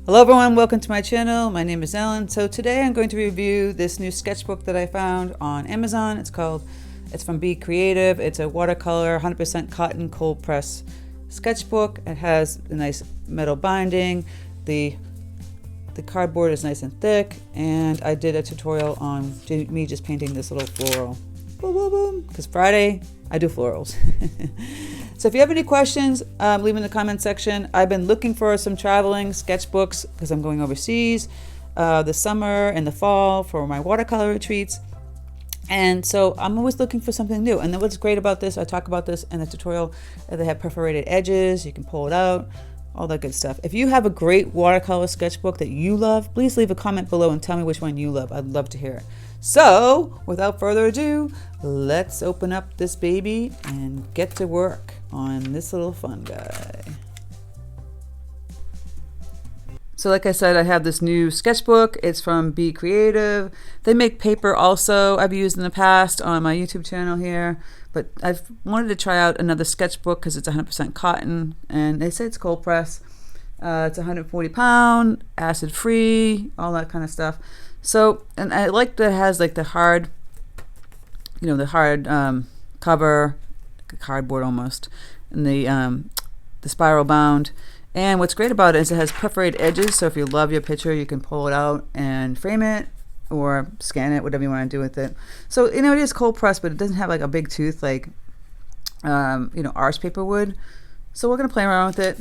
Hello everyone, welcome to my channel. My name is Ellen. So today I'm going to review this new sketchbook that I found on Amazon. It's from Be Creative. It's a watercolor 100% cotton cold press sketchbook. It has a nice metal binding. The cardboard is nice and thick, and I did a tutorial on me just painting this little floral. Boom, boom, boom. Because Friday I do florals. So if you have any questions, leave in the comment section. I've been looking for some traveling sketchbooks because I'm going overseas this summer and the fall for my watercolor retreats. And so I'm always looking for something new. And then what's great about this, I talk about this in the tutorial, they have perforated edges, you can pull it out, all that good stuff. If you have a great watercolor sketchbook that you love, please leave a comment below and tell me which one you love. I'd love to hear it. So without further ado, let's open up this baby and get to work on this little fun guy. So like I said, I have this new sketchbook. It's from Be Creative. They make paper also. I've used in the past on my YouTube channel here, but I've wanted to try out another sketchbook because it's 100% cotton, and they say it's cold press. It's 140 pound, acid free, all that kind of stuff. So, and I like that it has like the hard, cover, cardboard almost, and the spiral bound. And what's great about it is it has perforated edges, so if you love your picture, you can pull it out and frame it or scan it, whatever you want to do with it. So, it is cold pressed, but it doesn't have like a big tooth like, arch paper would. So we're going to play around with it.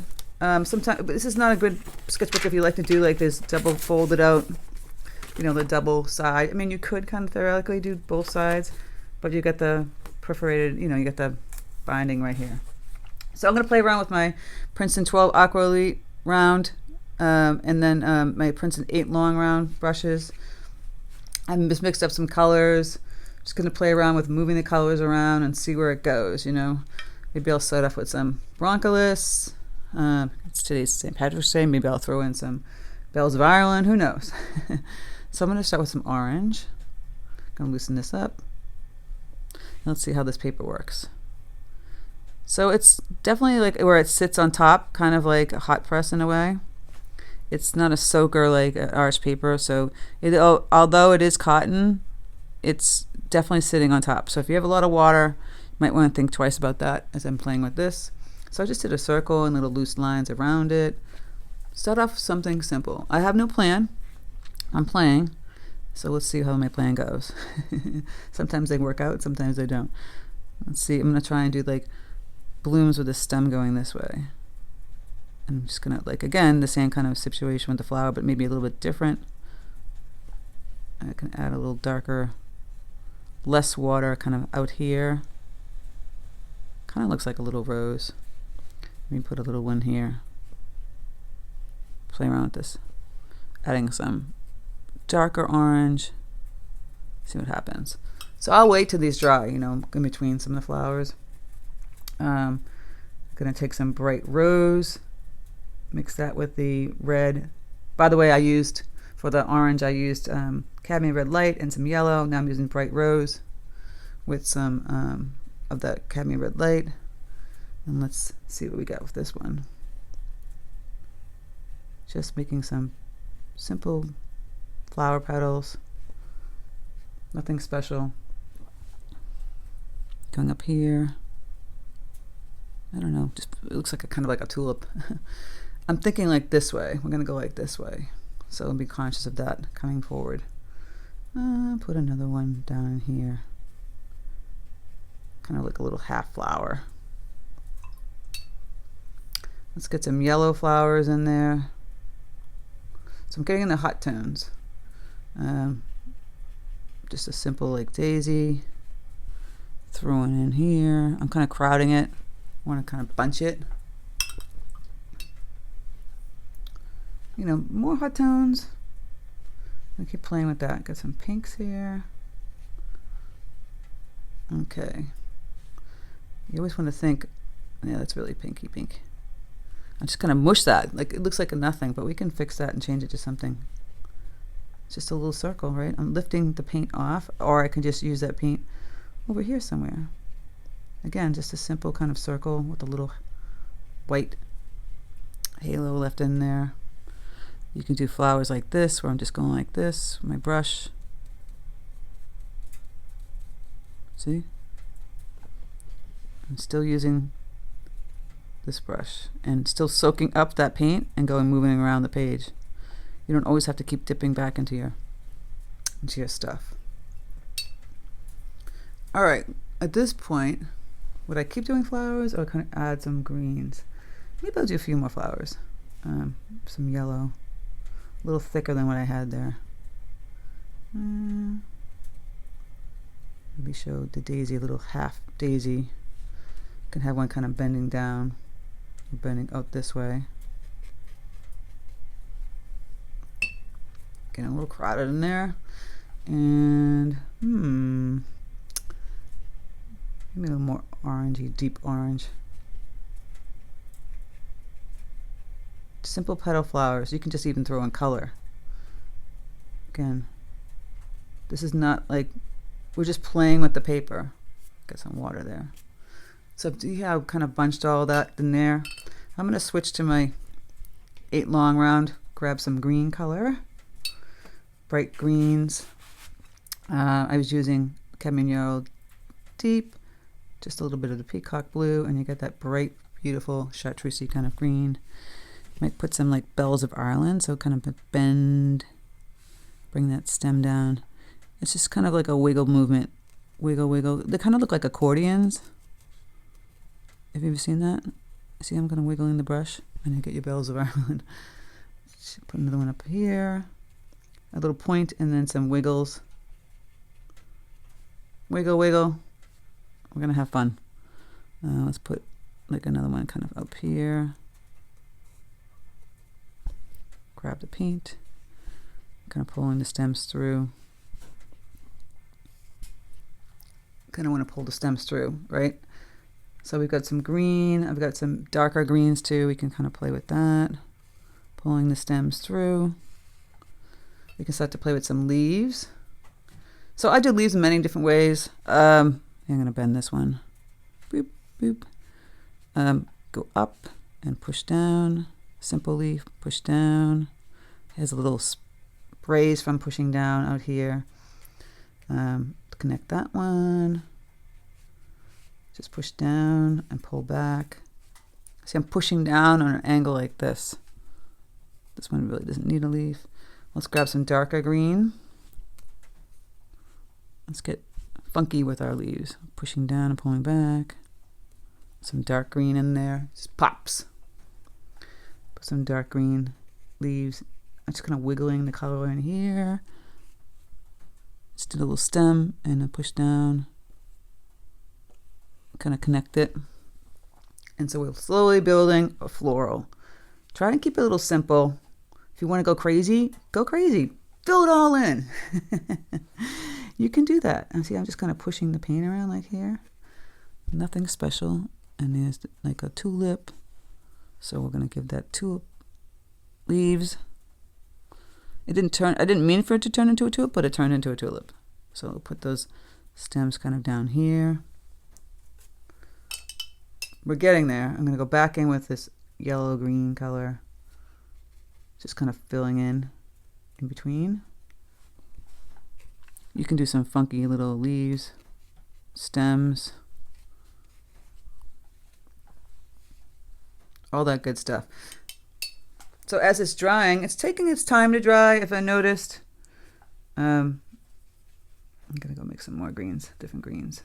Sometimes, but this is not a good sketchbook if you like to do like this double folded out, the double side. I mean, you could kind of theoretically do both sides, but you get the perforated, you get the binding right here. So I'm going to play around with my Princeton 12 Aqua Elite round, and then my Princeton 8 long round brushes. I've just mixed up some colors. Just going to play around with moving the colors around and see where it goes, Maybe I'll start off with some broncolores. It's today's St. Patrick's Day. Maybe I'll throw in some Bells of Ireland. Who knows? So I'm going to start with some orange. I'm going to loosen this up. Let's see how this paper works. So it's definitely like where it sits on top, kind of like a hot press in a way. It's not a soaker like arch paper. So although it is cotton, it's definitely sitting on top. So if you have a lot of water, you might want to think twice about that as I'm playing with this. So I just did a circle and little loose lines around it. Start off with something simple. I have no plan. I'm playing. So let's see how my plan goes. Sometimes they work out, sometimes they don't. Let's see. I'm going to try and do like blooms with the stem going this way. I'm just going to, like, again, the same kind of situation with the flower, but maybe a little bit different. I can add a little darker, less water kind of out here. Kind of looks like a little rose. Let me put a little one here. Play around with this. Adding some darker orange. See what happens. So I'll wait till these dry, in between some of the flowers. I'm going to take some bright rose, mix that with the red. By the way, for the orange, I used cadmium red light and some yellow. Now I'm using bright rose with some of that cadmium red light. And let's see what we got with this one. Just making some simple flower petals. Nothing special. Going up here. I don't know, just it looks like kind of like a tulip. I'm thinking like this way. We're gonna go like this way. So be conscious of that coming forward. Put another one down in here. Kind of like a little half flower. Let's get some yellow flowers in there. So I'm getting in the hot tones. Just a simple like daisy. Throwing in here. I'm kind of crowding it. I want to kind of bunch it. More hot tones. I keep playing with that. Got some pinks here. Okay. You always want to think, yeah, that's really pinky pink. I'm just going to mush that. Like, it looks like a nothing, but we can fix that and change it to something. It's just a little circle, right? I'm lifting the paint off, or I can just use that paint over here somewhere. Again, just a simple kind of circle with a little white halo left in there. You can do flowers like this, where I'm just going like this with my brush. See? I'm still using this brush and still soaking up that paint and moving around the page. You don't always have to keep dipping back into your stuff. All right, at this point, would I keep doing flowers or kind of add some greens? Maybe I'll do a few more flowers. Some yellow, a little thicker than what I had there. Maybe show the daisy, a little half daisy. You can have one kind of bending down, bending out this way. Getting a little crowded in there. And maybe a little more orangey, deep orange. Simple petal flowers. You can just even throw in color. Again, this is not like, we're just playing with the paper. Got some water there. So do you have kind of bunched all that in there? I'm going to switch to my 8 long round, grab some green color, bright greens. I was using cadmium yellow deep, just a little bit of the peacock blue, and you get that bright, beautiful chartreusey kind of green. Might put some like bells of Ireland, so kind of bend, bring that stem down. It's just kind of like a wiggle movement. Wiggle, wiggle. They kind of look like accordions. Have you ever seen that? See, I'm kind of wiggling the brush, and you get your bells of Ireland. Put another one up here. A little point, and then some wiggles. Wiggle, wiggle. We're going to have fun. Let's put like another one kind of up here. Grab the paint. Kind of pulling the stems through. Kind of want to pull the stems through, right? So we've got some green. I've got some darker greens too. We can kind of play with that. Pulling the stems through. We can start to play with some leaves. So I do leaves in many different ways. I'm going to bend this one. Boop, boop. Go up and push down. Simple leaf, push down. It has a little sprays from pushing down out here. Connect that one. Just push down and pull back. See, I'm pushing down on an angle like this. This one really doesn't need a leaf. Let's grab some darker green. Let's get funky with our leaves. Pushing down and pulling back. Some dark green in there. Just pops. Put some dark green leaves. I'm just kind of wiggling the color in here. Just do a little stem and then push down. Kind of connect it. And so we're slowly building a floral. Try and keep it a little simple. If you want to go crazy, go crazy. Fill it all in. You can do that. And see, I'm just kind of pushing the paint around like here. Nothing special. And there's like a tulip. So we're going to give that tulip leaves. It didn't turn, I didn't mean for it to turn into a tulip, but it turned into a tulip. So we'll put those stems kind of down here. We're getting there. I'm going to go back in with this yellow-green color. Just kind of filling in between. You can do some funky little leaves, stems, all that good stuff. So as it's drying, it's taking its time to dry, if I noticed. I'm going to go make some more greens, different greens.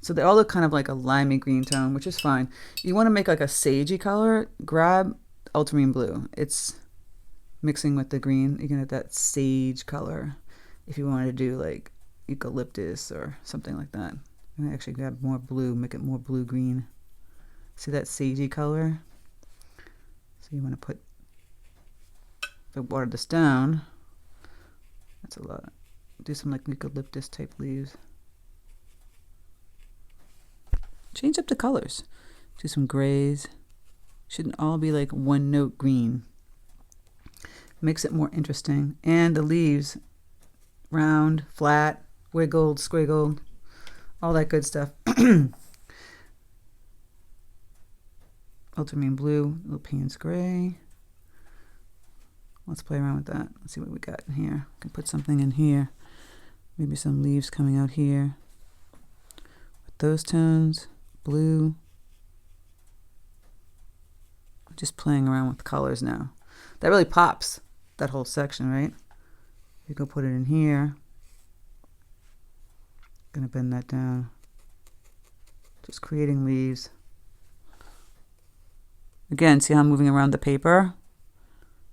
So they all look kind of like a limey green tone, which is fine. You want to make like a sagey color, grab ultramarine blue. It's mixing with the green. You can get that sage color if you wanted to do like eucalyptus or something like that. I'm going to actually grab more blue, make it more blue-green. See that sagey color? So you want to put, if I water this down, that's a lot. Do some like eucalyptus type leaves. Change up the colors. Do some grays. Shouldn't all be like one note green. Makes it more interesting. And the leaves, round, flat, wiggled, squiggled, all that good stuff. ultramarine blue, little Paynes gray. Let's play around with that. Let's see what we got in here. I can put something in here. Maybe some leaves coming out here. With those tones, blue. I'm just playing around with colors now. That really pops, that whole section, right? You go put it in here. Gonna bend that down. Just creating leaves. Again, see how I'm moving around the paper?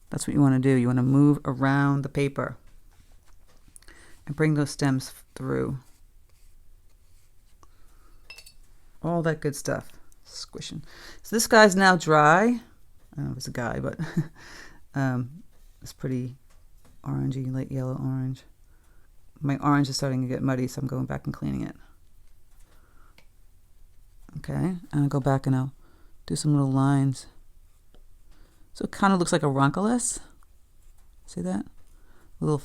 That's what you want to do. You want to move around the paper and bring those stems through. All that good stuff. Squishing. So this guy's now dry. I don't know if it's a guy, but it's pretty orangey, light yellow orange. My orange is starting to get muddy, so I'm going back and cleaning it. Okay, and I'll go back and I'll do some little lines. So it kind of looks like a ranunculus. See that? Little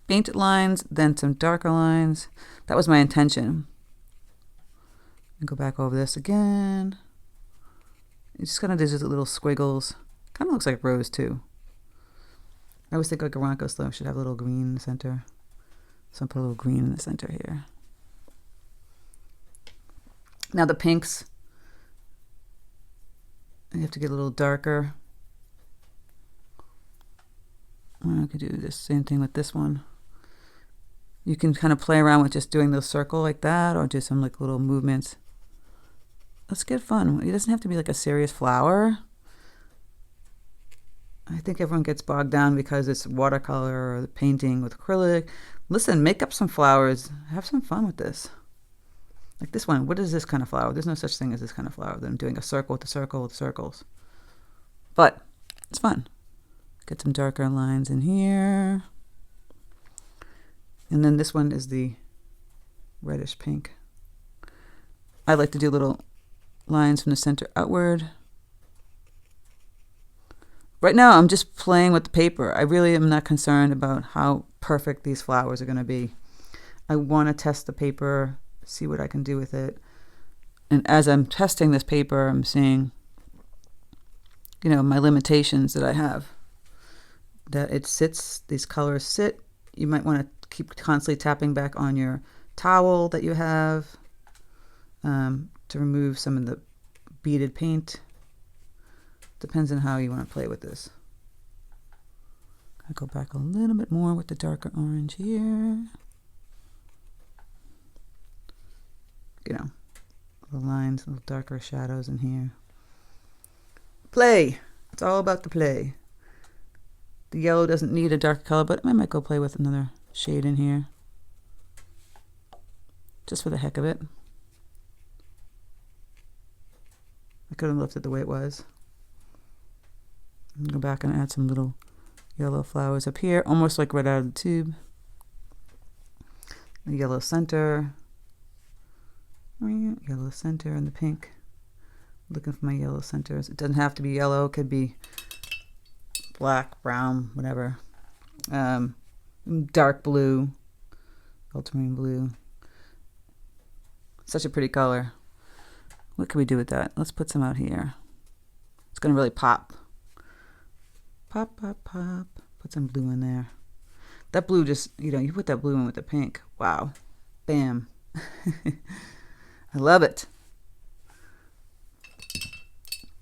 fainted lines, then some darker lines. That was my intention. And go back over this again. You just kind of do these little squiggles. Kind of looks like rose too. I always think like a ranunculus though should have a little green in the center. So I'll put a little green in the center here. Now the pinks, you have to get a little darker. I could do the same thing with this one. You can kind of play around with just doing the circle like that, or do some like little movements. Let's get fun. It doesn't have to be like a serious flower. I think everyone gets bogged down because it's watercolor or painting with acrylic. Listen, make up some flowers. Have some fun with this. Like this one, what is this kind of flower? There's no such thing as this kind of flower. Then I'm doing a circle with a circle with circles. But it's fun. Get some darker lines in here. And then this one is the reddish pink. I like to do little lines from the center outward. Right now I'm just playing with the paper. I really am not concerned about how perfect these flowers are going to be. I want to test the paper, see what I can do with it. And as I'm testing this paper, I'm seeing, you know, my limitations that I have. That it sits, these colors sit. You might want to keep constantly tapping back on your towel that you have to remove some of the beaded paint. Depends on how you want to play with this. I'll go back a little bit more with the darker orange here. You know, little lines, little darker shadows in here. Play. It's all about the play. The yellow doesn't need a dark color, but I might go play with another shade in here. Just for the heck of it. I could have left it the way it was. Go back and add some little yellow flowers up here, almost like right out of the tube. The yellow center. Yellow center and the pink. Looking for my yellow centers. It doesn't have to be yellow. It could be black, brown, whatever. Dark blue, ultramarine blue. Such a pretty color. What can we do with that? Let's put some out here. It's going to really pop. Pop, pop, pop. Put some blue in there. That blue just, you know, you put that blue in with the pink. Wow. Bam. I love it.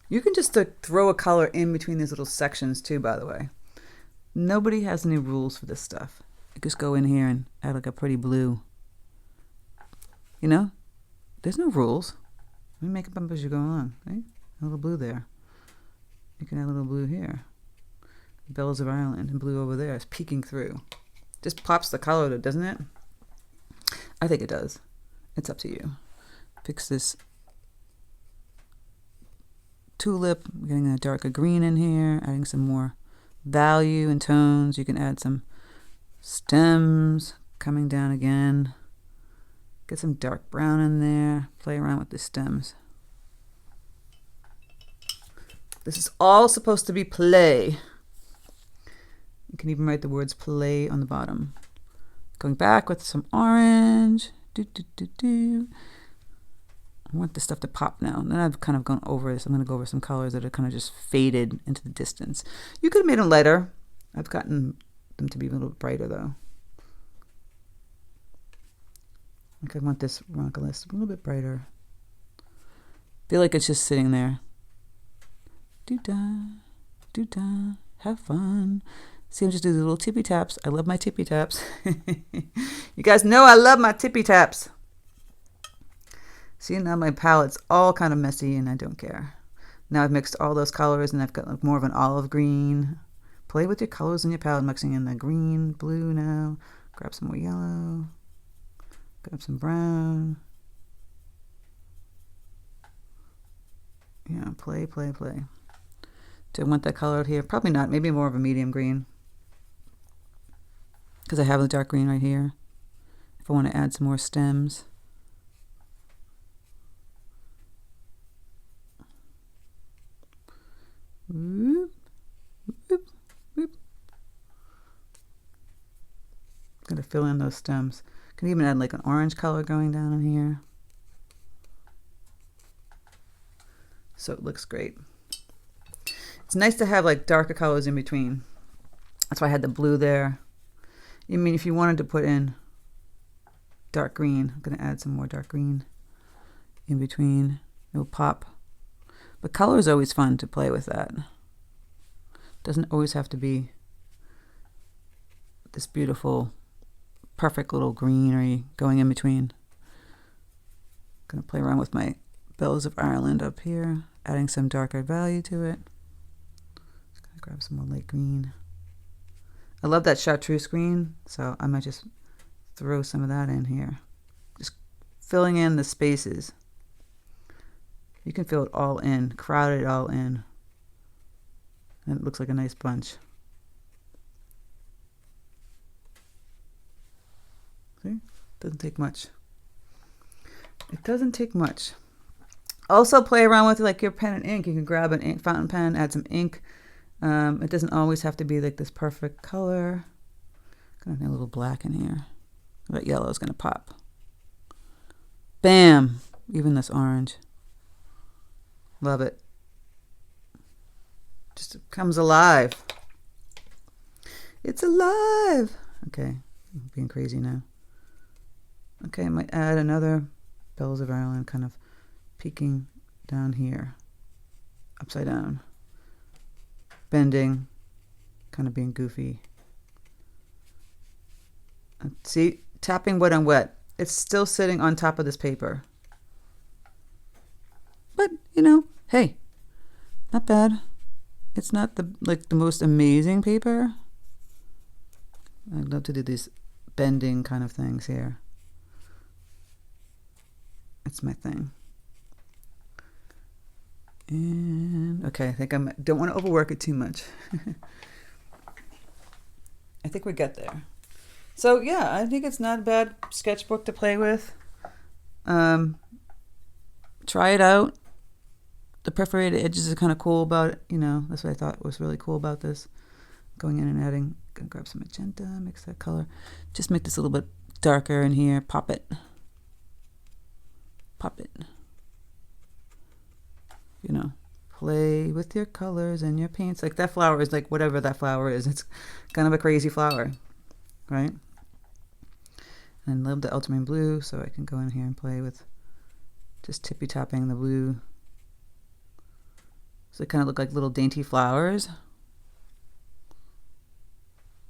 You can just throw a color in between these little sections too, by the way. Nobody has any rules for this stuff. You just go in here and add like a pretty blue. You know, there's no rules. You make it up as you go along, right? A little blue there. You can add a little blue here. Bells of Ireland and blue over there. It's peeking through. Just pops the color, doesn't it? I think it does. It's up to you. Fix this tulip, getting a darker green in here, adding some more value and tones. You can add some stems coming down again. Get some dark brown in there. Play around with the stems. This is all supposed to be play. You can even write the words play on the bottom. Going back with some orange. I want this stuff to pop now. And then I've kind of gone over this. I'm going to go over some colors that are kind of just faded into the distance. You could have made them lighter. I've gotten them to be a little brighter though. I think I want this roncolist a little bit brighter. Feel like it's just sitting there. Do-da, do-da, have fun. See, I'm just doing little tippy taps. I love my tippy taps. You guys know I love my tippy taps. See, now my palette's all kind of messy and I don't care. Now I've mixed all those colors and I've got like more of an olive green. Play with your colors in your palette, mixing in the green, blue now. Grab some more yellow. Grab some brown. Yeah, play, play, play. Do I want that color out here? Probably not. Maybe more of a medium green. Because I have the dark green right here. If I want to add some more stems. Whoop, whoop, whoop. I'm going to fill in those stems. Can even add like an orange color going down in here. So it looks great. It's nice to have like darker colors in between. That's why I had the blue there. I mean, if you wanted to put in dark green, I'm going to add some more dark green in between. It'll pop. But color is always fun to play with that. Doesn't always have to be this beautiful, perfect little greenery going in between. Gonna play around with my Bells of Ireland up here, adding some darker value to it. Just gonna grab some more light green. I love that chartreuse green, so I might just throw some of that in here. Just filling in the spaces. You can fill it all in, crowd it all in. And it looks like a nice bunch. See? Doesn't take much. It doesn't take much. Also play around with like your pen and ink. You can grab an ink, fountain pen, add some ink. It doesn't always have to be like this perfect color. Gonna add a little black in here. That yellow is gonna pop. Bam! Even this orange. Love it. Just comes alive. It's alive. Okay, I'm being crazy now. Okay, I might add another Bells of Ireland kind of peeking down here. Upside down. Bending. Kind of being goofy. See, tapping wet on wet. It's still sitting on top of this paper. But, you know, hey, not bad. It's not the most amazing paper. I'd love to do these bending kind of things here. It's my thing. And okay, I think don't want to overwork it too much. I think we get there. So yeah, I think it's not a bad sketchbook to play with. Try it out. The perforated edges are kind of cool about it. You know, that's what I thought was really cool about this. Going in and adding, gonna grab some magenta, mix that color. Just make this a little bit darker in here. Pop it. Pop it. You know, play with your colors and your paints. Like that flower is like whatever that flower is. It's kind of a crazy flower, right? And I love the ultramarine blue, so I can go in here and play with just tippy tapping the blue. So they kind of look like little dainty flowers.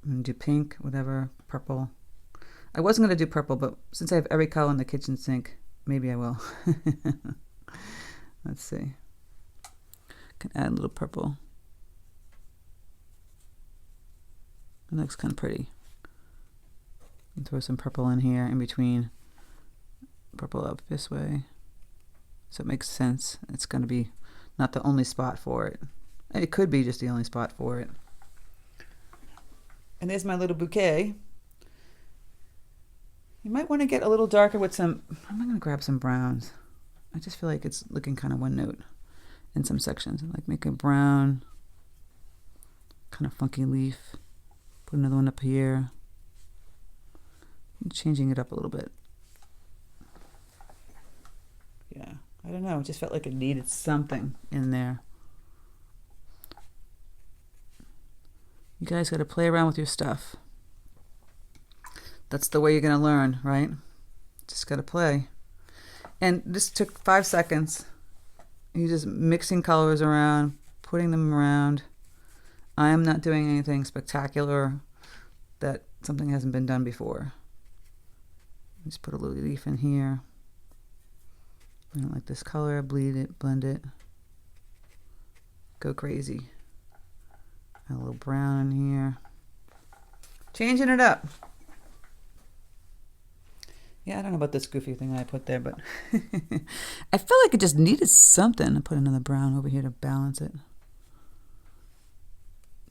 And do pink, whatever, purple. I wasn't going to do purple, but since I have every color in the kitchen sink, maybe I will. Let's see. Can add a little purple. It looks kind of pretty. And throw some purple in here in between. Purple up this way. So it makes sense. It's going to be not the only spot for it. It could be just the only spot for it. And there's my little bouquet. You might want to get a little darker with some, I'm going to grab some browns. I just feel like it's looking kind of one note in some sections. Like make a brown, kind of funky leaf. Put another one up here. I'm changing it up a little bit. Yeah, I don't know, it just felt like it needed something in there. You guys got to play around with your stuff. That's the way you're going to learn, right? Just got to play. And this took 5 seconds. You're just mixing colors around, putting them around. I am not doing anything spectacular that something hasn't been done before. Just put a little leaf in here. I don't like this color. Bleed it, blend it. Go crazy. A little brown in here. Changing it up. Yeah, I don't know about this goofy thing that I put there, but I feel like it just needed something. I put another brown over here to balance it.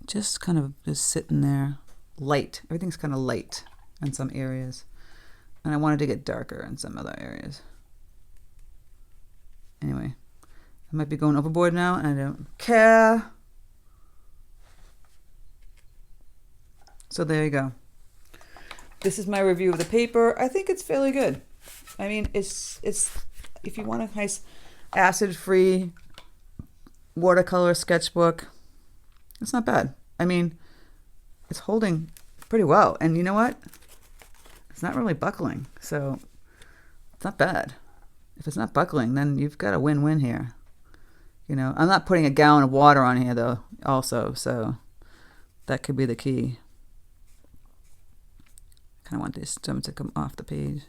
Just kind of just sitting there. Light. Everything's kind of light in some areas. And I wanted to get darker in some other areas. Anyway, I might be going overboard now, and I don't care. So there you go. This is my review of the paper. I think it's fairly good. I mean, it's if you want a nice acid-free watercolor sketchbook, it's not bad. I mean, it's holding pretty well. And you know what? It's not really buckling, so it's not bad. If it's not buckling, then you've got a win-win here. You know, I'm not putting a gallon of water on here, though, also, so that could be the key. I kind of want this to come off the page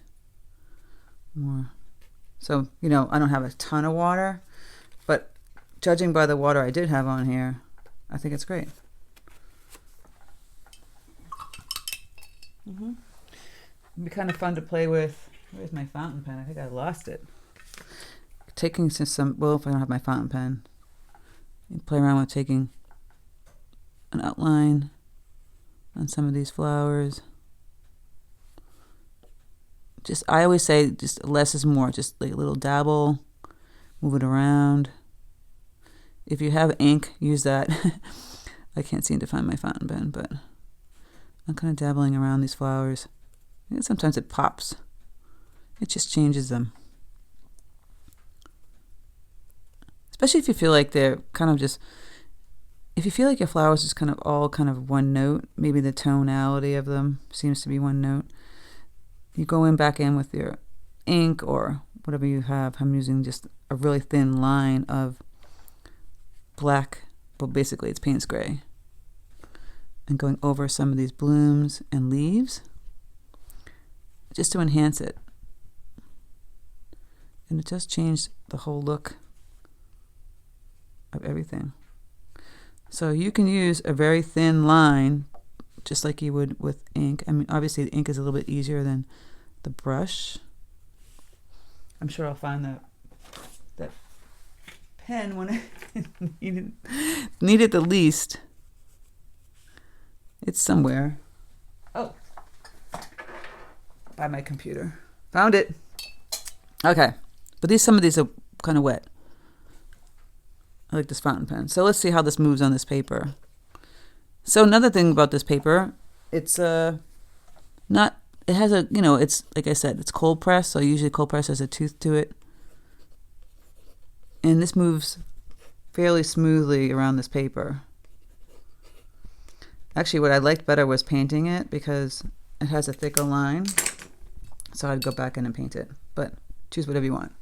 more. So, you know, I don't have a ton of water, but judging by the water I did have on here, I think it's great. It'd be kind of fun to play with. Where's my fountain pen? I think I lost it. Taking some, well, if I don't have my fountain pen, you play around with taking an outline on some of these flowers. Just, I always say just less is more. Just like a little dabble, move it around. If you have ink, use that. I can't seem to find my fountain pen, but I'm kind of dabbling around these flowers. And sometimes it pops. It just changes them. Especially if you feel like they're kind of just, if you feel like your flowers is kind of all kind of one note, maybe the tonality of them seems to be one note, you go in back in with your ink or whatever you have. I'm using just a really thin line of black, but basically it's Paynes gray, and going over some of these blooms and leaves just to enhance it. And it does change the whole look of everything. So you can use a very thin line just like you would with ink. I mean, obviously the ink is a little bit easier than the brush. I'm sure I'll find that pen when I need it the least. It's somewhere. Oh, by my computer. Found it. Okay, but some of these are kind of wet. I like this fountain pen. So let's see how this moves on this paper. So another thing about this paper, it's not, it has a, you know, it's, like I said, it's cold press. So usually cold press has a tooth to it. And this moves fairly smoothly around this paper. Actually, what I liked better was painting it because it has a thicker line. So I'd go back in and paint it, but choose whatever you want.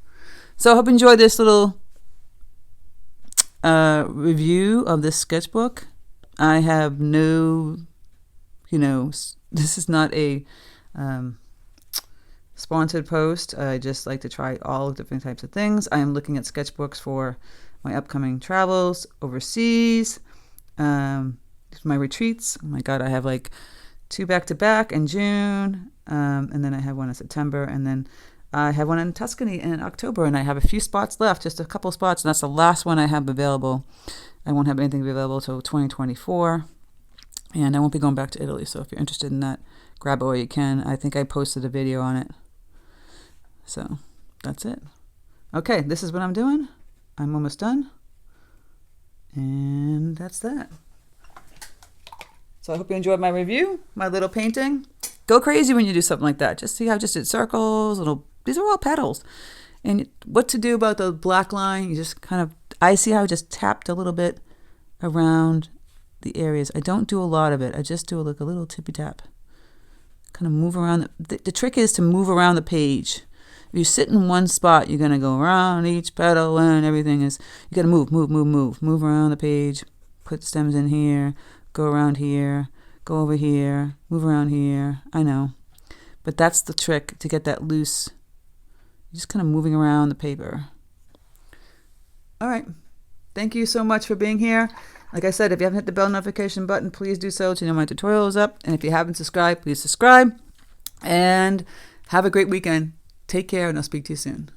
So I hope you enjoyed this little review of this sketchbook. I have no, you know, this is not a sponsored post. I just like to try all different types of things. I am looking at sketchbooks for my upcoming travels overseas, my retreats. Oh my God, I have like 2 back-to-back in June, and then I have one in September, and then I have one in Tuscany in October, and I have a few spots left, just a couple spots, and that's the last one I have available. I won't have anything available until 2024, and I won't be going back to Italy, so if you're interested in that, grab it while you can. I think I posted a video on it. So that's it. Okay, this is what I'm doing. I'm almost done, and that's that. So I hope you enjoyed my review, my little painting. Go crazy when you do something like that. Just see how I just did circles, these are all petals. And what to do about the black line, you just kind of, I see how I just tapped a little bit around the areas. I don't do a lot of it. I just do like a little tippy tap. Kind of move around. The trick is to move around the page. If you sit in one spot, you're going to go around each petal and everything is, you got to move. Move around the page. Put stems in here. Go around here. Go over here. Move around here. I know. But that's the trick to get that loose. You're just kind of moving around the paper. All right. Thank you so much for being here. Like I said, if you haven't hit the bell notification button, please do so to know my tutorial is up. And if you haven't subscribed, please subscribe. And have a great weekend. Take care, and I'll speak to you soon.